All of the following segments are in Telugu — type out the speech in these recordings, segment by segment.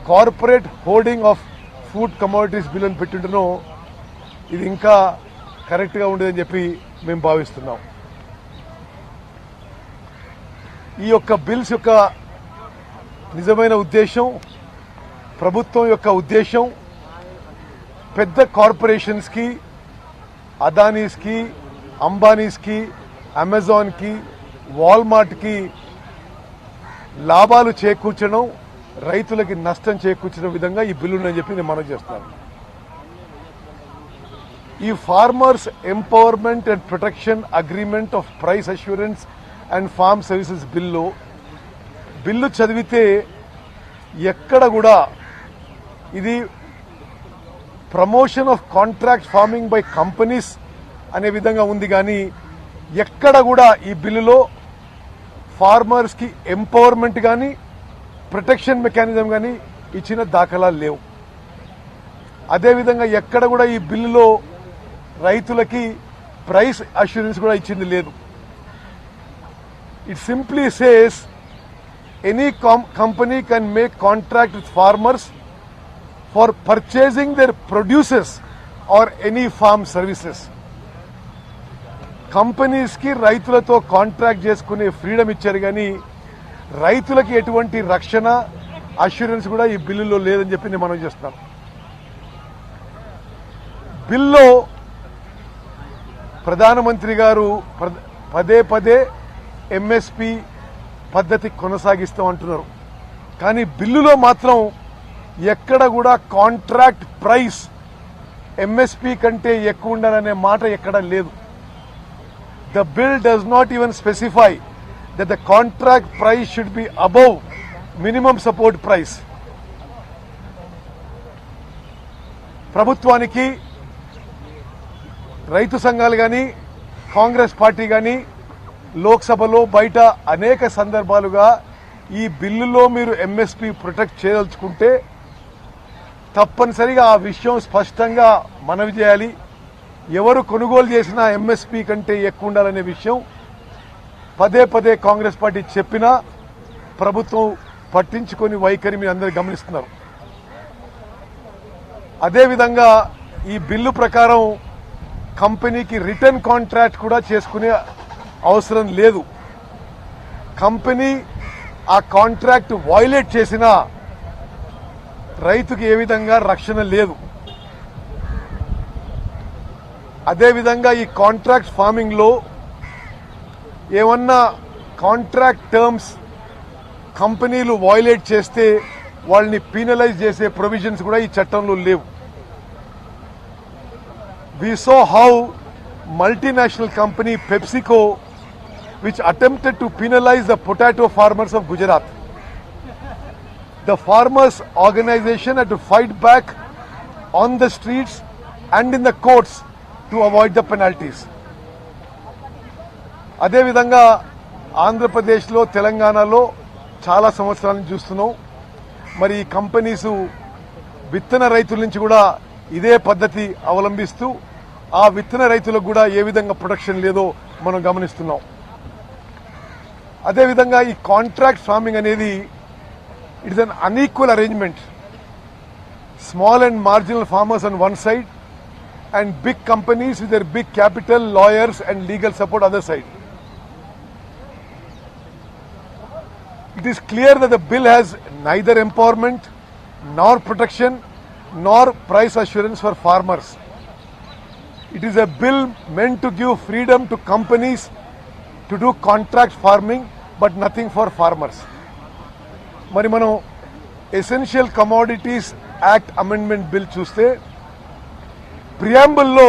Corporate hoarding of food commodities bill అని పెట్టింటునో ఇది ఇంకా కరెక్ట్గా ఉండేదని చెప్పి మేము భావిస్తున్నాం. ఈ యొక్క బిల్స్ యొక్క నిజమైన ఉద్దేశం, ప్రభుత్వం యొక్క ఉద్దేశం పెద్ద కార్పొరేషన్స్కి, అదానీస్కి, అంబానీస్కి, అమెజాన్కి, వాల్మార్ట్కి లాభాలు చేకూర్చడం, రైతులకి నష్టం చేకూర్చడం విధంగా ఈ బిల్లు ఉందని చెప్పి నేను మనవి చేస్తున్నాను. ఈ farmers empowerment and protection agreement of price assurance and farm services bill చదివితే ఎక్కడ కూడా ఇది promotion of contract farming by companies అనే విధంగా ఉంది. కానీ ఎక్కడ కూడా ఈ బిల్లులో ఫార్మర్స్ కి ఎంపవర్మెంట్ కానీ ప్రొటెక్షన్ మెకానిజం కానీ ఇచ్చిన దాఖలాలు లేవు. అదేవిధంగా ఎక్కడ కూడా ఈ బిల్లులో రైతులకి ప్రైస్ అష్యూరెన్స్ కూడా ఇచ్చింది లేదు. It simply says any company can make contract with farmers for purchasing their produces or any farm services. Companies కి రైతులతో కాంట్రాక్ట్ చేసుకునే ఫ్రీడమ్ ఇచ్చారు, కానీ రైతులకి ఎటువంటి రక్షణ అష్యూరెన్స్ కూడా ఈ బిల్లులో లేదని చెప్పి నేను మనం చేస్తున్నాను. బిల్లో ప్రధానమంత్రి గారు పదే ఎంఎస్పి పద్ధతి కొనసాగిస్తాం అంటున్నారు, కానీ బిల్లులో మాత్రం ఎక్కడ కూడా కాంట్రాక్ట్ ప్రైస్ ఎంఎస్పి కంటే ఎక్కువ ఉండాలనే మాట ఎక్కడ లేదు. The bill does not even specify that the contract price should be above minimum support price. ప్రభుత్వానికి రైతు సంఘాలు కానీ, కాంగ్రెస్ పార్టీ కానీ లోక్సభలో బయట అనేక సందర్భాలుగా ఈ బిల్లులో మీరు ఎంఎస్పి ప్రొటెక్ట్ చేయదలుచుకుంటే తప్పనిసరిగా ఆ విషయం స్పష్టంగా మనవి చేయాలి. ఎవరు కొనుగోలు చేసినా ఎంఎస్పి కంటే ఎక్కువ ఉండాలనే విషయం పదే కాంగ్రెస్ పార్టీ చెప్పినా ప్రభుత్వం పట్టించుకొని వైఖరి మీరు అందరూ గమనిస్తున్నారు. అదేవిధంగా ఈ బిల్లు ప్రకారం కంపెనీకి రిటర్న్ కాంట్రాక్ట్ కూడా చేసుకునే అవసరం లేదు. కంపెనీ ఆ కాంట్రాక్ట్ వయలేట్ చేసినా రైతుకి ఏ విధంగా రక్షణ లేదు. అదేవిధంగా ఈ కాంట్రాక్ట్ ఫార్మింగ్ లో ఏమన్నా కాంట్రాక్ట్ టర్మ్స్ కంపెనీలు వయలేట్ చేస్తే వాళ్ళని పీనలైజ్ చేసే ప్రొవిజన్స్ కూడా ఈ చట్టంలో లేవు. We saw how multinational company PepsiCo, which attempted to penalize the potato farmers of Gujarat. The farmers organization had to fight back on the streets and in the courts to avoid the penalties. అదేవిధంగా ఆంధ్రప్రదేశ్లో, తెలంగాణలో చాలా సంవత్సరాల నుంచి చూస్తున్నాం. మరి ఈ కంపెనీస్ విత్తన రైతుల నుంచి కూడా ఇదే పద్ధతి అవలంబిస్తూ ఆ విత్తన రైతులకు కూడా ఏ విధంగా ప్రొటెక్షన్ లేదో మనం గమనిస్తున్నాం. అదేవిధంగా ఈ కాంట్రాక్ట్ ఫార్మింగ్ అనేది it's an unequal arrangement. Small and marginal farmers on one side and big companies with their big capital, lawyers and legal support other side. It is clear that the bill has neither empowerment nor protection nor price assurance for farmers. It is a bill meant to give freedom to companies to do contract farming but nothing for farmers. మరి మనం essential commodities act amendment bill చూస్తే ప్రియాంబుల్లో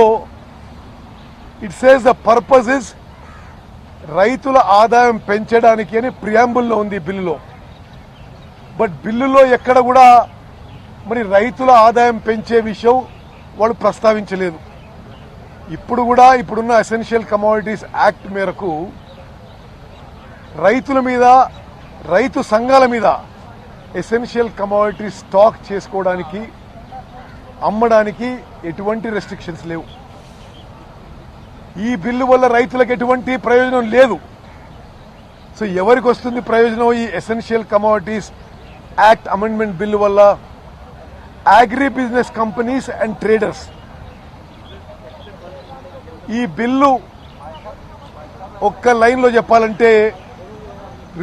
it says the purpose is రైతుల ఆదాయం పెంచడానికి అని ప్రియాంబుల్లో ఉంది బిల్లులో. బట్ బిల్లులో ఎక్కడ కూడా మరి రైతుల ఆదాయం పెంచే విషయం వాళ్ళు ప్రస్తావించలేదు. ఇప్పుడు కూడా ఇప్పుడున్న ఎసెన్షియల్ కమోడిటీస్ యాక్ట్ మేరకు రైతుల మీద, రైతు సంఘాల మీద ఎసెన్షియల్ కమోడిటీస్ స్టాక్ చేసుకోవడానికి, అమ్మడానికి ఎటువంటి రెస్ట్రిక్షన్స్ లేవు. ఈ బిల్లు వల్ల రైతులకు ఎటువంటి ప్రయోజనం లేదు. సో ఎవరికి వస్తుంది ప్రయోజనం? ఈ essential commodities act amendment bill వల్ల agri business companies and traders ఈ బిల్లు ఒక్క లైన్లో చెప్పాలంటే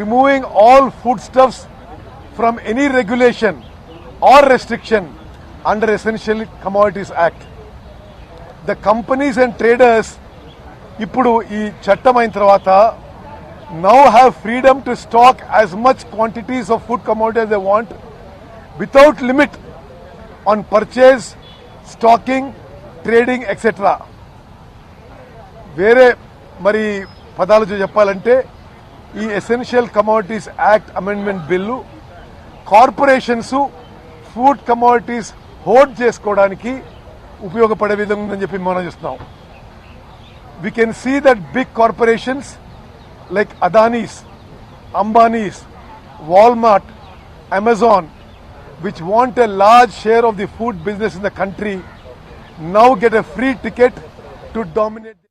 removing all food stuffs from any regulation or restriction under essential commodities act. The companies and traders ఇప్పుడు ఈ చట్టం అయిన తర్వాత now have freedom to stock as much quantities of food commodities they want without limit on purchase, stocking, trading etcetera. వేరే మరి పదాలతో చెప్పాలంటే ఈ essential commodities act amendment bill corporations food commodities hold చేసుకోవడానికి ఉపయోగపడే విధంగా ఉందని చెప్పి మనం చూస్తున్నాం. We can see that big corporations like Adani's, Ambani's, Walmart, Amazon, which want a large share of the food business in the country, now get a free ticket to dominate.